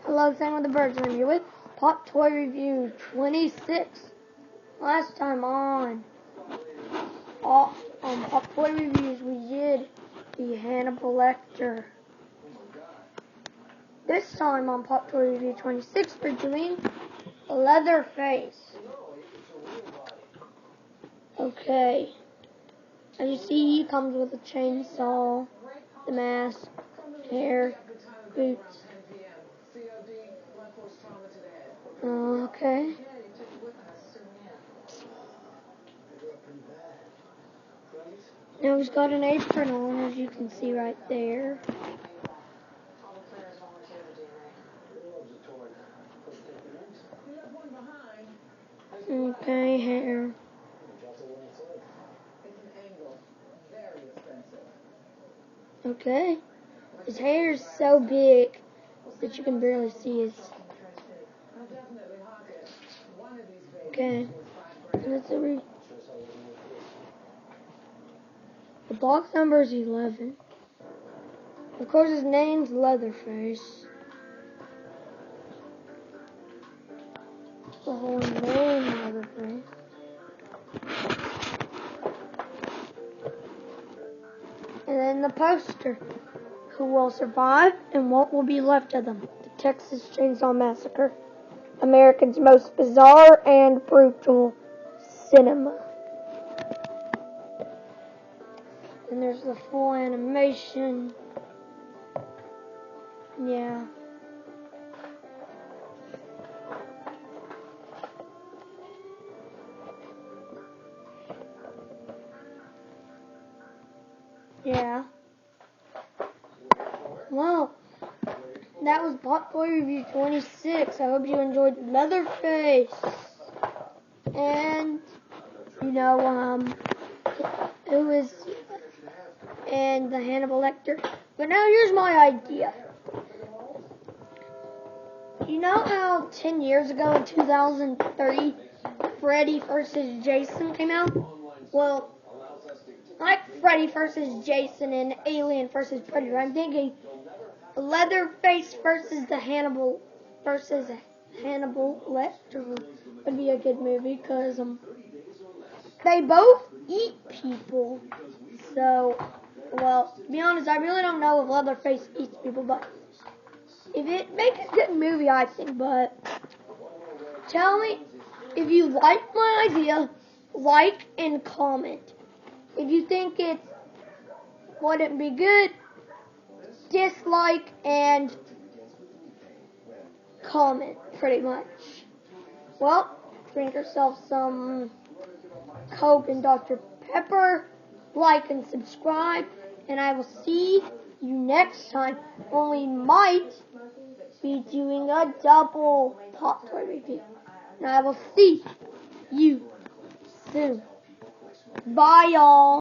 Hello, Sam with the Birds. I'm here with Pop Toy Review 26. Last time on Pop Toy Reviews, we did the Hannibal Lecter. This time on Pop Toy Review 26, we're doing Leatherface. Okay. As you see, he comes with a chainsaw, the mask, hair, boots. Okay. Now he's got an apron on, as you can see right there. Okay, hair. Okay. His hair is so big that you can barely see his. Okay. Let's read. The box number is 11. Of course, his name's Leatherface. The whole name, Leatherface. And then the poster. Who will survive and what will be left of them? The Texas Chainsaw Massacre. America's most bizarre and brutal cinema. And there's the full animation. Yeah. Yeah. Well, that was Pop Toy Review 26. I hope you enjoyed Leatherface. And, and the Hannibal Lecter. But now here's my idea. You know how 10 years ago in 2003, Freddy vs. Jason came out? Well, like Freddy vs. Jason and Alien vs. Predator, I'm thinking Leatherface versus the Hannibal Lecter would be a good movie because they both eat people. So, well, to be honest, I really don't know if Leatherface eats people, but if it makes a good movie, I think. But tell me if you like my idea, like and comment. If you think it wouldn't be good, dislike and comment, pretty much. Well, drink yourself some Coke and Dr. Pepper, like and subscribe, and I will see you next time when we might be doing a double Pop Toy review. And I will see you soon. Bye, y'all.